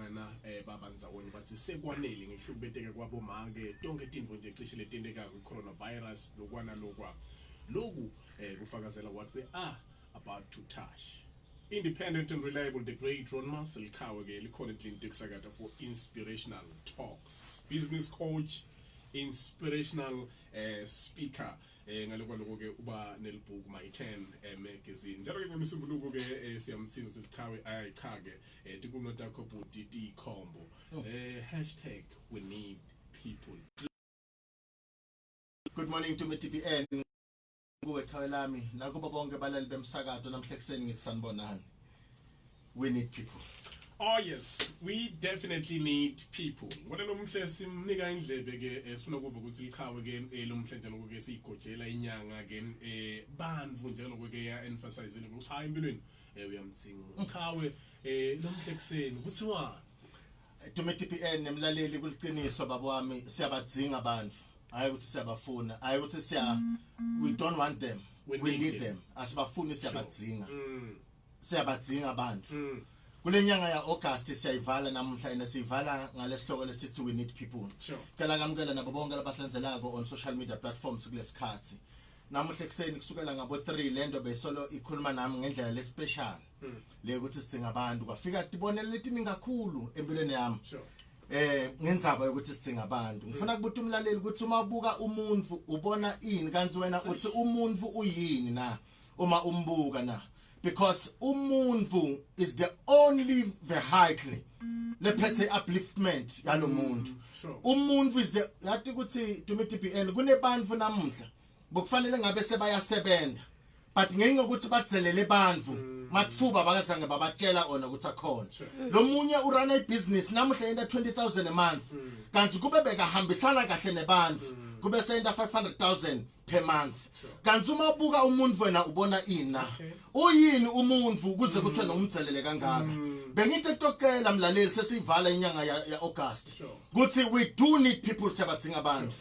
laphayana babandawonye bathi sekwanele ngisho ubeteke kwabo make tonke tinto nje cishe letendeka ku-coronavirus lokwana lokwa loku kufakazela what we are about to touch. Independent and reliable, the great Ron Marcel Kawe currently in Texagata for inspirational talks. Business coach, inspirational speaker. Ngalokho ke uba nelbook my 10 magazine. Njalo ke ngisibuluko ke siyamthinza Kawe ayichake tikunota khopho DD combo. Hashtag we need people. Good morning to me TPN. Kuwe Kawe lami nakuba bonke balali bemsakazo namhla ekseni ngithi sanibonani. We need people. Oh yes, we definitely need people. Wona lo mhle simnika indlebe ke sifuna ukuva ukuthi lichawe ke lo mhle njalo ke sigojela inyanga ke bandvu njalo ke ya emphasize ukuthi hayi empilweni uyamthinga. Uchawe lo mhle ekseni kuthiwa Tume TPN nemlaleli kuliqiniso babo wami siyabadzinga abantu. Hayi ukuthi siyabafuna, hayi ukuthi we don't want them. We need them. Asibafuni siyabadzinga. Siyabadzinga abantu. Kule nyanga ya August siyayivala namhla ina siyivala ngalesihloko lesithi we need people. Cela ngamukela nabo bonke labasilandzelako on social media platforms kulesikhathi. Namuhla ekseni kusukela ngabo 3 lento besolo ikhuluma nami ngendlela le special. Le ukuthi sidinga abantu kwafika tibonele letini kakhulu empilweni yami. Ngenzaba ukuthi sidinga abantu. Ngifuna kubuthi umlaleli ukuthi uma ubuka umuntu ubona ini kanzi wena uthi umuntu uyini na uma umbuka na. Because umuntu is the only vehicle lephethe upliftment yalo muntu. Umuntu is the yathi ukuthi Tume TPN kunebantu namuhla bokufanele ngabe sebayasebenta but ngenxa ukuthi bathelele bantu matfuba bakazange babatshela ona ukuthi akhona lo munye urana ibusiness namuhla enda 20,000 a month kanti kube bekahambisana kahle nebantu kube senda 500,000 per month kanti uma ubuka umuntu wena ubona ina uyini umuntu kuze kuthiwe nomthelele kangaka bengithi kucela mlaleli sesivala inyanga ya August kuthi we do need people siyabadzinga abantu.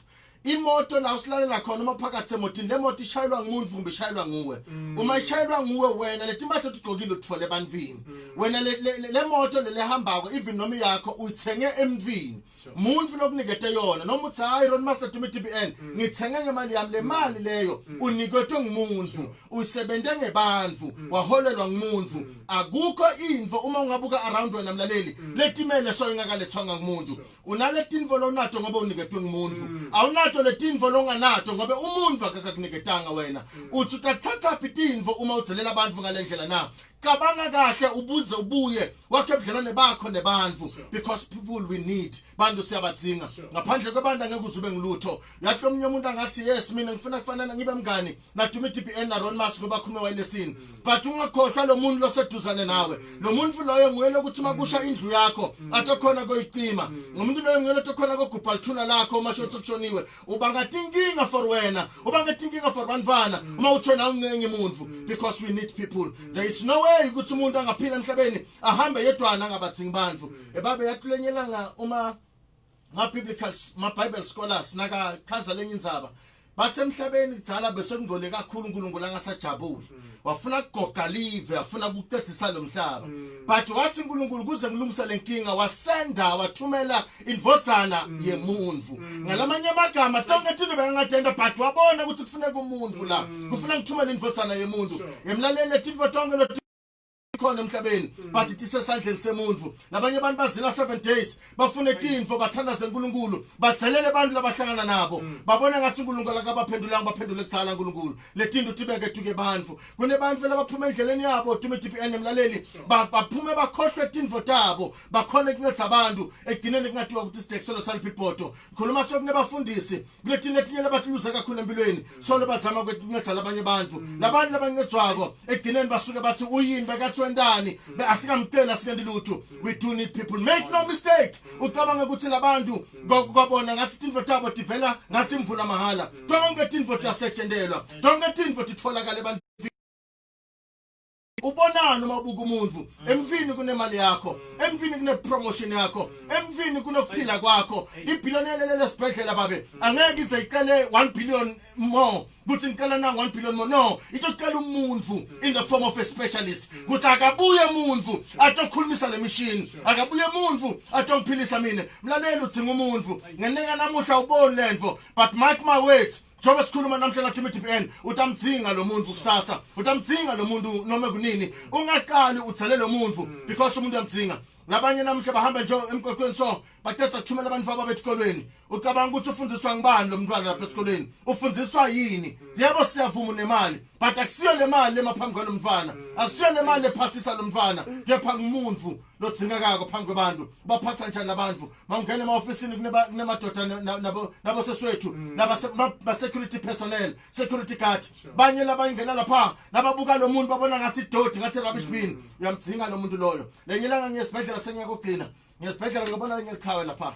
Imoto la usilalela khona uma phakathi emotini le moto ishayelwa ngumuntu kumbe ishayelwa nguwe uma ishayelwa nguwe wena letimpahla utigqokile uthole ebantwini wena le moto lehambako even noma yakho uyithenge emvini umuntu lokunikete yona noma uthi hayi Ron Master Tume TPN ngithenge ngemali yami le mali leyo uniketwe ngumuntu usebente ngebantu waholelwa ngumuntu akukho info uma ungabuka around wena mlaleli letimele so ingakalethwanga ngumuntu unaletinvo lonato ngoba uniketwe ngumuntu awunato letinvo longanato ngobe umuntu akakuniketanga wena uthi utathatha itinvo uma udzelela abantu ngalendlela na cabanga kahle ubunze ubuye wakhe ebudlelwane bakho nebantu because people we need bantu siyabadzinga ngaphandle kwabantu angeke uzube ngilutho yahle omnye umuntu angathi yes mina ngifuna kufanana ngibe mngani na Tume TPN na Ron Master ngoba khulume wayelesini but ungakhohlwa lo muntu loseduzane nawe lo muntu loyo nguyele ukuthi makusha indlu yakho atokhona koyicima umuntu loyo nguyele tokhona kogubha lithuna lakho uma shothi kutshoniwe ubangatinkinga for wena ubangatinkinga for bantwana uma uthona ungenye umuntu because we need people. There is no way ukuthi umuntu angaphila emhlabeni ahambe yedwana angabadzingi bantu ebabe yathulenyelanga uma Bible scholars naka chaza lenye indzaba bathi emhlabeni kudzala besengole kakhulu uNkulunkulu angasajabuli wafuna kugoqa live wafuna ukucedzisa lo mhlaba but wathi uNkulunkulu kuze ngilungise lenkinga wasenda wathumela indvodzana yemuntu ngalamanye amagama tonke into bengatenda but wabona ukuthi kufuneka umuntu la kufuna ngithumela indvodzana yemuntu emlaleli letinvo tonke lo khona emhlabeni but isesandleni semuntu labanye abantu bazila 7 days bafuna itinfo bathandaze uNkulunkulu bathelele abantu labahlangana nabo babona ngathi uNkulunkulu akabaphendulanga baphendule kutshala uNkulunkulu letinto tibeke tuke bantu kunebantu labaphuma endleleni yabo Tume TPN emlaleli baphume bakhohlwe itinfo tabo bakhona ukunceda abantu egcineni kungathiwa ukuthi sidexelo saliphipoto khuluma sokunebafundisi kuletinye letinye labatluza kakhulu empilweni solo bazama ukunceda labanye abantu labantu labancedzwako egcineni basuke bathi uyini bekathi ndani asikamcela asikandilutho. We do need people. Make no mistake ucabanga ukuthi labantu kwabona ngathi tinfo tabo tivela ngathi imvula mahala tonke tinfo tasethendelwa tonke tinfo titfolakala ubonana uma ubuka umuntu emvini kunemali yakho emvini kune promotion yakho emvini kunokuphila kwakho ibillionele lesibhedlela babe angeke ize icele 1 billion more kuthi ngicela na 1 billion more no itocela umuntu in the form of a specialist kuthi akabuye umuntu atokhulumisa le machine akabuye umuntu atongiphilisa mina mlaleli udzinga umuntu ngeneka namuhla ubone lento but mark my words Jobe sikhuluma namhlanje kuTPN utamdzinga lo muntu kusasa utamdzinga lo muntu noma kunini ungaqali uthele lo muntu because umuntu uyamdzinga labanye namhla bahamba nje emqoqweni so bathetha kuthumela abantu baba bethikolweni ucabanga ukuthi ufundiswa ngibani lo mntwana lapha esikolweni ufundiswa yini yebo siyavuma nemali but akusiyo le mali lemaphambi kwalo mntwana akusiyo le mali ephasisa lo mntwana kepha ngumuntu lodzingakako phambi kwabantu baphatha kanjani labantu mawungena ema-ofisini kunemadoda nabo seswethu naba security personnel security guard banye labayingena lapha nababuka lo muntu babona ngathi idodi ngathi rubbish bin uyamdzinga lo muntu loyo lenye langa ngiyesibhedlela sengiyakugcina ngiyesibhedlela ngibona lenye likhawe lapha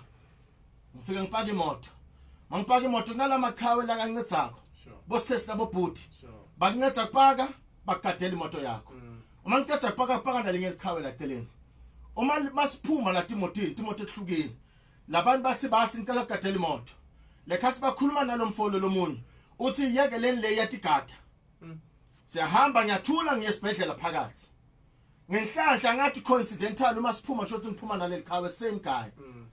ngifika ngipaka imoto mangipaka imoto kunala makhawe la kancedzako bosesi nabo bhuti bakuncedza kupaka bakugadela imoto yakho uma ngicedza kupaka nalinye likhawe la celeni uma masiphuma la timotini timoto ehlukile labantu bathi basicela ukugadela imoto lekhasi bakhuluma nalomfolo lomunye uthi yeke leni le yatigada siyahamba ngiyathula ngiyesibhedlela phakathi ngenhlanhla ngathi coincidental uma siphuma nje uthi ngiphuma naleli khawe same guy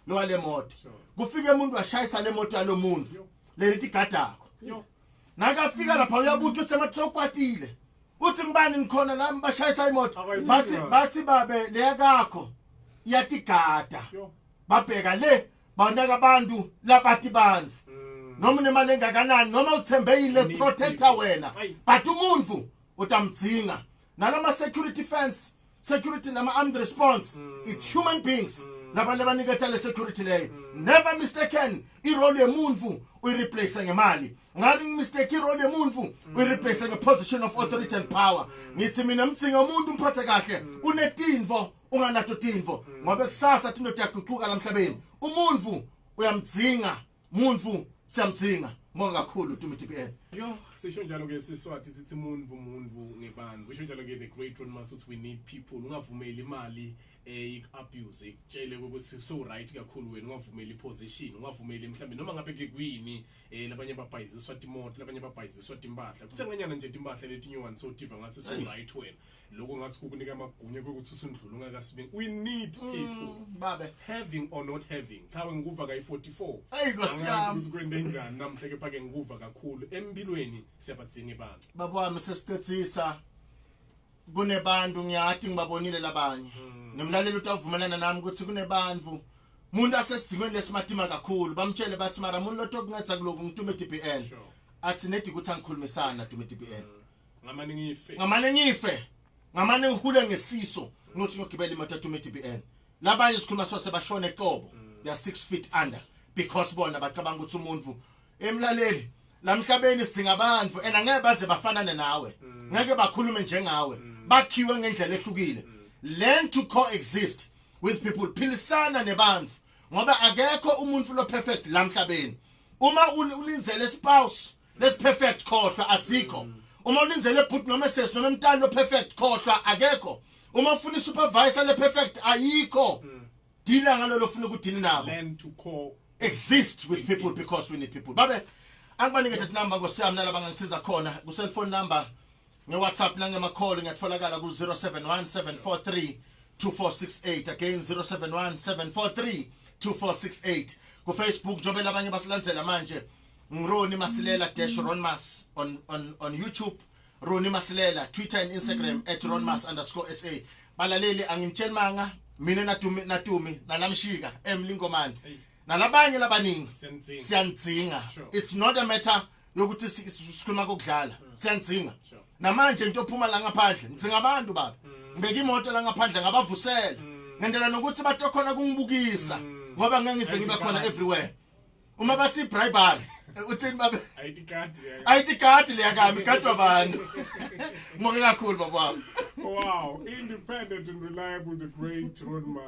lo wale moto kufike umuntu washayisa le moto yalo muntu lelithi gadako nakafika lapha uyabuthi uthi emathsokwatile uthi ngibani ngikhona la bashayisa imoto bathi babe leyakakho yatigada babheka le banaka abantu labathi bantu noma nemali engakanani noma uthembeyile protector wena but umuntu utamdzinga nalama security fence security nama armed response it's human beings labantu abaniketa le security leyo never mistaken irole yemuntu uyireplace ngemali ngathi mistake irole yemuntu uyireplace ngeposition of authority and power ngithi mina mdzinga umuntu umphathe kahle unetinvo unganato tinvo ngoba kusasa tinto yaguquka la emhlabeni umuntu uyamdzinga umuntu siyamdzinga Monga kakhulu TPN. Yo, sisho njalo ke siswathi sithi umuntu ngebantu. Sisho njalo ke the great one must we need people. Ungavumeli imali abuse ikutshele ukuthi so right kakhulu wena ungavumeli position, ungavumeli mhlambe noma ngabe ke kwini labanye babhayiziswa imoto, labanye babhayiziswa impahla. Kuthenganyana nje impahla lethi new one so diva ngathi so right wena. Lokho ngathi kukunika amagunya ukuthi usundlula ungakasibe. We need people. Babe Having or not having. Chawe nguva ka 44. Hey ngosiyami. Ukuthi kwende njani namhle ke phake nguva kakhulu empilweni siyabadzinga abantu. Baba wami sesicethisa kunebantu ngiyathi ngibabonile labanye. Nemlaleli utavumelana nami ukuthi kunebantu umuntu asesidingweni lesimatima kakhulu bamtshele bathi mara umuntu lotokungathi akuloku ngitume TPN. Athi nethi ukuthi angikhulumisana tume TPN. Ngamane ngife. Ngamane ngihule ngesiso ngothi ngigibela imoto tume TPN. Labanye sikhuluma sose bashone eqobo. They are 6 feet under because bona bacabanga ukuthi umuntu emlaleli lamhlabeni singabantu angeke baze bafanane nawe ngeke bakhulume njengawe bakhiwe ngendlela ehlukile learn to coexist with people philisana nebantu ngoba akekho umuntu lo perfect lamhlabeni uma ulinzele spouse less perfect khohlwa asikho uma ulinzele but noma sesi noma umntana lo perfect khohlwa akekho uma ufuna supervisor le perfect ayikho dila ngalo lofuna ukudila nabo learn to coexist with people because we need people babe angibanikethe number ngosiyami nalaba ngangisiza khona ku cell phone number nge WhatsApp nangema call ngiyatfolakala ku 0717432468 again 0717432468 ku Facebook njobe labanye basilandzela manje ngironi Masilela -Ron Mas on YouTube Roni Masilela Twitter and Instagram @ronmas_sa balaleli angimtshela manga mina natumi nalamshika emlingomani nalabanye labaningi siyandzinga it's not a matter yokuthi sikhuluma kokudlala siyandzinga namanje into ophuma la ngaphandle ngidzinga abantu baba ngibeka imoto la ngaphandle ngabavusela ngendlela nokuthi batokhona kungibukisa ngoba ngeke ngize ngibe khona everywhere uma bathi bribery uthini baba ID card le yakami kadwa abantu ngeke kakhulu baba wow independent and reliable the great Ron Mas